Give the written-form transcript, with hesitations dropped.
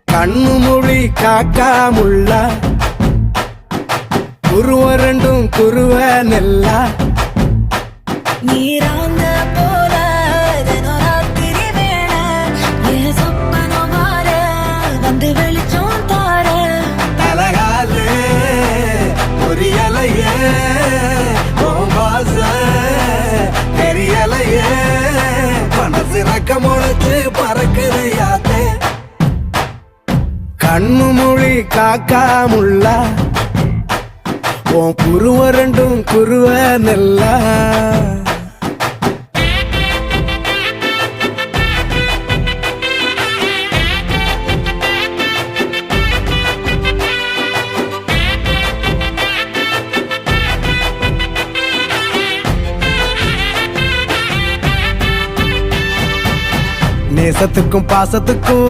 கண்ணு மொழி காக்காமுள்ள குருவ ரெண்டும் குருவ நெல்லா நீராங்க போல ராத்திரி வேண என் சொப்பனம் வார வந்து வெளிச்சம் தார தலகாலு ஒரு இலைய பாச தெரியலைய மனசு ரக்க முளைச்சு பறக்குது யாத்தே கண்ணு மொழி காக்காமுள்ள உன் குருவ ரெண்டும் குருவ நெல்லா நேசத்துக்கும் பாசத்துக்கும்